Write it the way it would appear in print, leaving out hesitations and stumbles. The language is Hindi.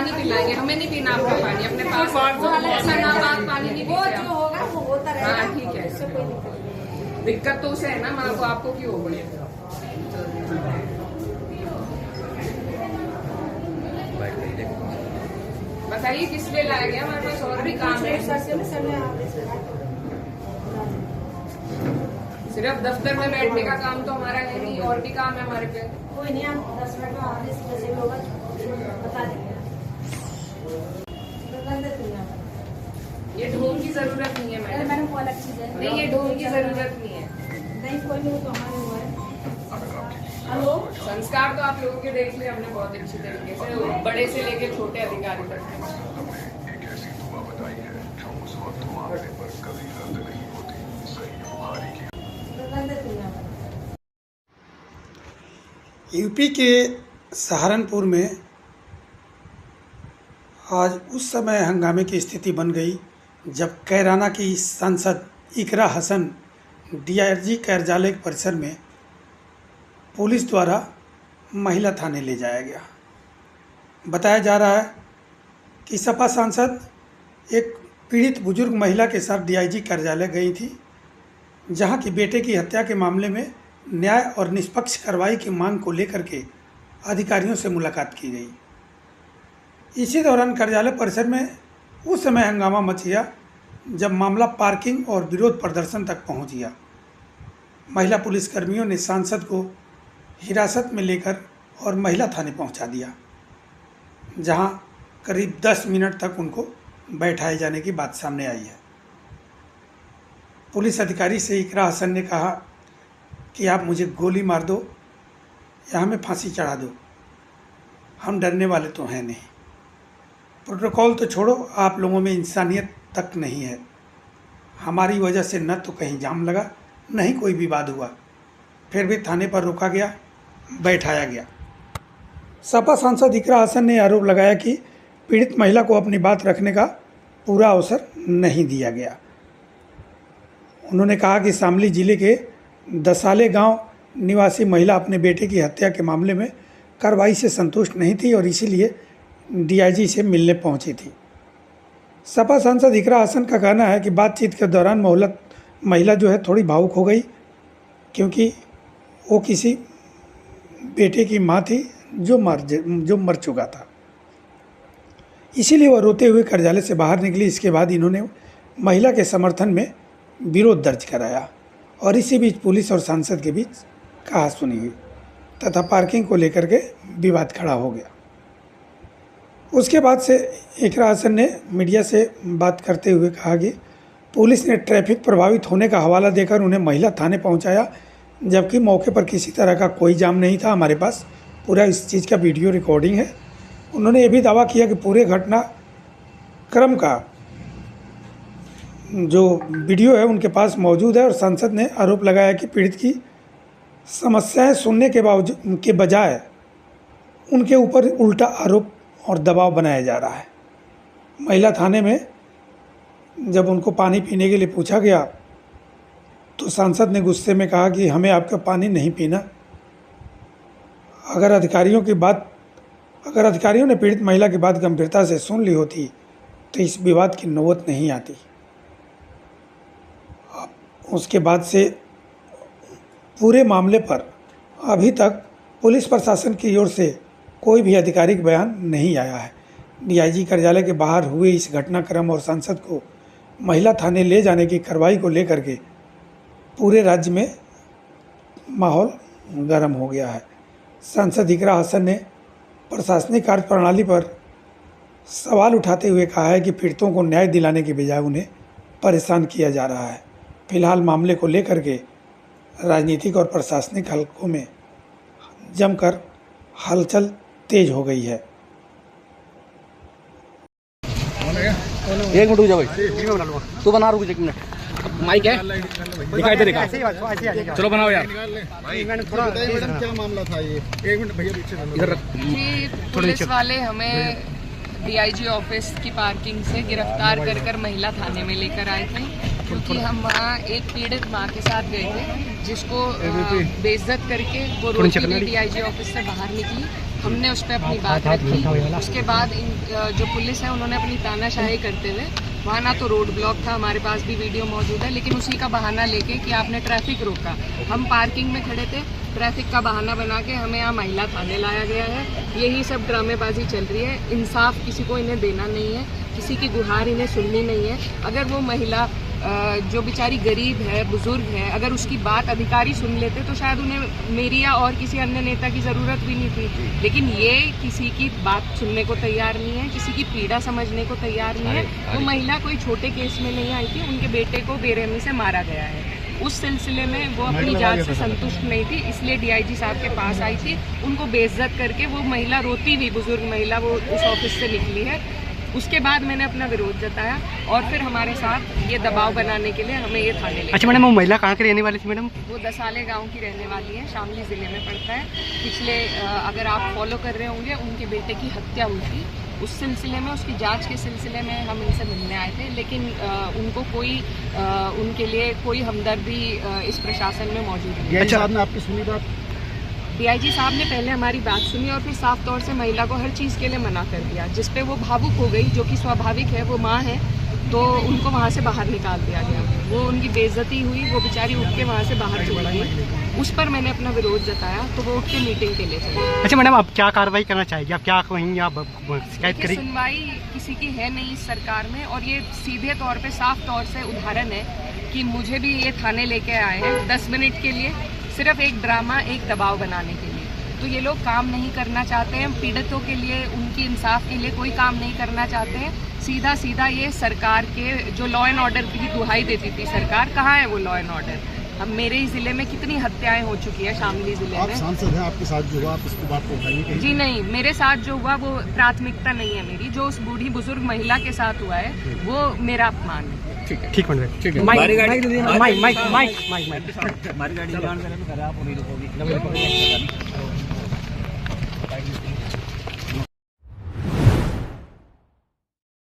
पानी पिलाएंगे, हमें नहीं पीना आपका पानी, अपने पास ऐसा नापाक पानी नहीं पीते जो होगा वो होता रहेगा। हाँ ठीक है, दिक्कत तो उसे है ना, माँ को, आपको क्यों हो गई? बताइए किस लिए लाया गया? हमारे पास और भी काम है। सिर्फ दफ्तर में बैठने का काम तो हमारा है नहीं, और भी काम है हमारे पे। कोई नहीं, आप 10 मिनट में आगे जैसे भी होगा बता देंगे। ये ढोल की जरूरत नहीं है मैडम। मैडम वो अलग चीज है। नहीं, ये ढोल की जरूरत नहीं है। नहीं कोई नहीं, वो तो हमारे हुआ है। हेलो, संस्कार तो आप लोगों के देख लिया हमने बहुत अच्छी तरीके से, बड़े से लेके छोटे अधिकारी तक। यूपी के सहारनपुर में आज उस समय हंगामे की स्थिति बन गई जब कैराना की सांसद इकरा हसन डीआईजी कार्यालय परिसर में पुलिस द्वारा महिला थाने ले जाया गया। बताया जा रहा है कि सपा सांसद एक पीड़ित बुजुर्ग महिला के साथ डीआईजी कार्यालय गई थी, जहां की बेटे की हत्या के मामले में न्याय और निष्पक्ष कार्रवाई की मांग को लेकर के अधिकारियों से मुलाकात की गई। इसी दौरान कार्यालय परिसर में उस समय हंगामा मच गया जब मामला पार्किंग और विरोध प्रदर्शन तक पहुंच गया। महिला पुलिसकर्मियों ने सांसद को हिरासत में लेकर और महिला थाने पहुंचा दिया, जहां करीब 10 मिनट तक उनको बैठाए जाने की बात सामने आई है। पुलिस अधिकारी से इकरा हसन ने कहा कि आप मुझे गोली मार दो या हमें फांसी चढ़ा दो, हम डरने वाले तो हैं नहीं। प्रोटोकॉल तो छोड़ो, आप लोगों में इंसानियत तक नहीं है। हमारी वजह से न तो कहीं जाम लगा, न ही कोई विवाद हुआ, फिर भी थाने पर रोका गया, बैठाया गया। सपा सांसद इकरा हसन ने आरोप लगाया कि पीड़ित महिला को अपनी बात रखने का पूरा अवसर नहीं दिया गया। उन्होंने कहा कि शामली जिले के दसाले गांव निवासी महिला अपने बेटे की हत्या के मामले में कार्रवाई से संतुष्ट नहीं थी और इसीलिए डीआईजी से मिलने पहुंची थी। सपा सांसद इकरा हसन का कहना है कि बातचीत के दौरान महिला जो है थोड़ी भावुक हो गई, क्योंकि वो किसी बेटे की माँ थी जो मर चुका था, इसीलिए वह रोते हुए कार्यालय से बाहर निकली। इसके बाद इन्होंने महिला के समर्थन में विरोध दर्ज कराया और इसी बीच पुलिस और सांसद के बीच कहासुनी हुई तथा पार्किंग को लेकर के विवाद खड़ा हो गया। उसके बाद से इकरा हसन ने मीडिया से बात करते हुए कहा कि पुलिस ने ट्रैफिक प्रभावित होने का हवाला देकर उन्हें महिला थाने पहुंचाया, जबकि मौके पर किसी तरह का कोई जाम नहीं था। हमारे पास पूरा इस चीज़ का वीडियो रिकॉर्डिंग है। उन्होंने ये भी दावा किया कि पूरे घटनाक्रम का जो वीडियो है उनके पास मौजूद है और सांसद ने आरोप लगाया कि पीड़ित की समस्याएं सुनने के बजाय उनके ऊपर उल्टा आरोप और दबाव बनाया जा रहा है। महिला थाने में जब उनको पानी पीने के लिए पूछा गया तो सांसद ने गुस्से में कहा कि हमें आपका पानी नहीं पीना। अगर अधिकारियों ने पीड़ित महिला की बात गंभीरता से सुन ली होती तो इस विवाद की नौबत नहीं आती। उसके बाद से पूरे मामले पर अभी तक पुलिस प्रशासन की ओर से कोई भी आधिकारिक बयान नहीं आया है। डीआईजी कार्यालय के बाहर हुए इस घटनाक्रम और सांसद को महिला थाने ले जाने की कार्रवाई को लेकर के पूरे राज्य में माहौल गर्म हो गया है। सांसद इकरा हसन ने प्रशासनिक कार्यप्रणाली पर सवाल उठाते हुए कहा है कि पीड़ितों को न्याय दिलाने के बजाय उन्हें परेशान किया जा रहा है। फिलहाल मामले को लेकर के राजनीतिक और प्रशासनिक हलकों में जमकर हलचल तेज हो गई है। एक मिनट रुक जा भाई, तू बना, रुक जा एक मिनट। माइक है, दिखाई दे रहा। चलो बनाओ यार। क्या मामला था ये? एक मिनट भैया पीछे इधर जी, पुलिस वाले हमें डीआईजी ऑफिस की पार्किंग से गिरफ्तार कर महिला थाने में लेकर आए थे, क्योंकि हम वहाँ एक पीड़ित माँ के साथ गए थे जिसको बेइज्जत करके वो रोती हुई डीआईजी ऑफिस से बाहर निकली। हमने उस पर अपनी बात रखी। उसके बाद जो पुलिस है उन्होंने अपनी तानाशाही करते हुए, वहाँ ना तो रोड ब्लॉक था, हमारे पास भी वीडियो मौजूद है, लेकिन उसी का बहाना लेके कि आपने ट्रैफिक रोका, हम पार्किंग में खड़े थे, ट्रैफिक का बहाना बना के हमें यहाँ महिला थाने लाया गया है। यही सब ड्रामेबाजी चल रही है। इंसाफ किसी को इन्हें देना नहीं है, किसी की गुहार इन्हें सुननी नहीं है। अगर वो महिला जो बेचारी गरीब है, बुजुर्ग है, अगर उसकी बात अधिकारी सुन लेते तो शायद उन्हें मेरी या और किसी अन्य नेता की ज़रूरत भी नहीं थी। लेकिन ये किसी की बात सुनने को तैयार नहीं है, किसी की पीड़ा समझने को तैयार नहीं है। वो महिला कोई छोटे केस में नहीं आई थी, उनके बेटे को बेरहमी से मारा गया है। उस सिलसिले में वो अपनी जांच से संतुष्ट नहीं थी, इसलिए डीआईजी साहब के पास आई थी। उनको बेइज्जत करके वो महिला रोती हुई, बुजुर्ग महिला, वो उस ऑफिस से निकली है। उसके बाद मैंने अपना विरोध जताया और फिर हमारे साथ ये दबाव बनाने के लिए हमें ये थाने ले। अच्छा मैडम, वो महिला कहाँ की रहने वाली थी मैडम? वो दसाले गांव की रहने वाली है, शामली ज़िले में पड़ता है। पिछले अगर आप फॉलो कर रहे होंगे, उनके बेटे की हत्या हुई थी, उस सिलसिले में, उसकी जांच के सिलसिले में हम इनसे मिलने आए थे। लेकिन उनको कोई उनके लिए कोई हमदर्दी इस प्रशासन में मौजूद नहीं है। अच्छा, आपने आपकी सुनी बात? डीआईजी साहब ने पहले हमारी बात सुनी और फिर साफ तौर से महिला को हर चीज़ के लिए मना कर दिया, जिस पे वो भावुक हो गई, जो कि स्वाभाविक है, वो माँ है, तो उनको वहाँ से बाहर निकाल दिया गया। वो उनकी बेइज्जती हुई, वो बेचारी उठ के वहाँ से बाहर चली गई। उस पर मैंने अपना विरोध जताया तो वो उठ के मीटिंग के लिए चले। अच्छा मैडम, अब क्या कार्रवाई करना चाहेगी? आप क्या कहेंगी? आप शिकायत करेंगी? सुनवाई किसी की है नहीं इस सरकार में, और ये सीधे तौर पे, साफ तौर से उदाहरण है कि मुझे भी ये थाने लेके आए हैं 10 मिनट के लिए, सिर्फ एक ड्रामा, एक दबाव बनाने के लिए। तो ये लोग काम नहीं करना चाहते हैं, पीड़ितों के लिए, उनकी इंसाफ के लिए कोई काम नहीं करना चाहते हैं। सीधा सीधा ये सरकार के जो लॉ एंड ऑर्डर की दुहाई देती थी सरकार, कहाँ है वो लॉ एंड ऑर्डर? अब मेरे ही जिले में कितनी हत्याएं हो चुकी है, शामली जिले आप में। सांसद हैं, आपके साथ जो हुआ आप इसको बात को उठाएंगे? जी नहीं, मेरे साथ जो हुआ वो प्राथमिकता नहीं है मेरी। जो उस बूढ़ी बुजुर्ग महिला के साथ हुआ है वो मेरा अपमान है। ठीक मैडम, ठीक है। माइक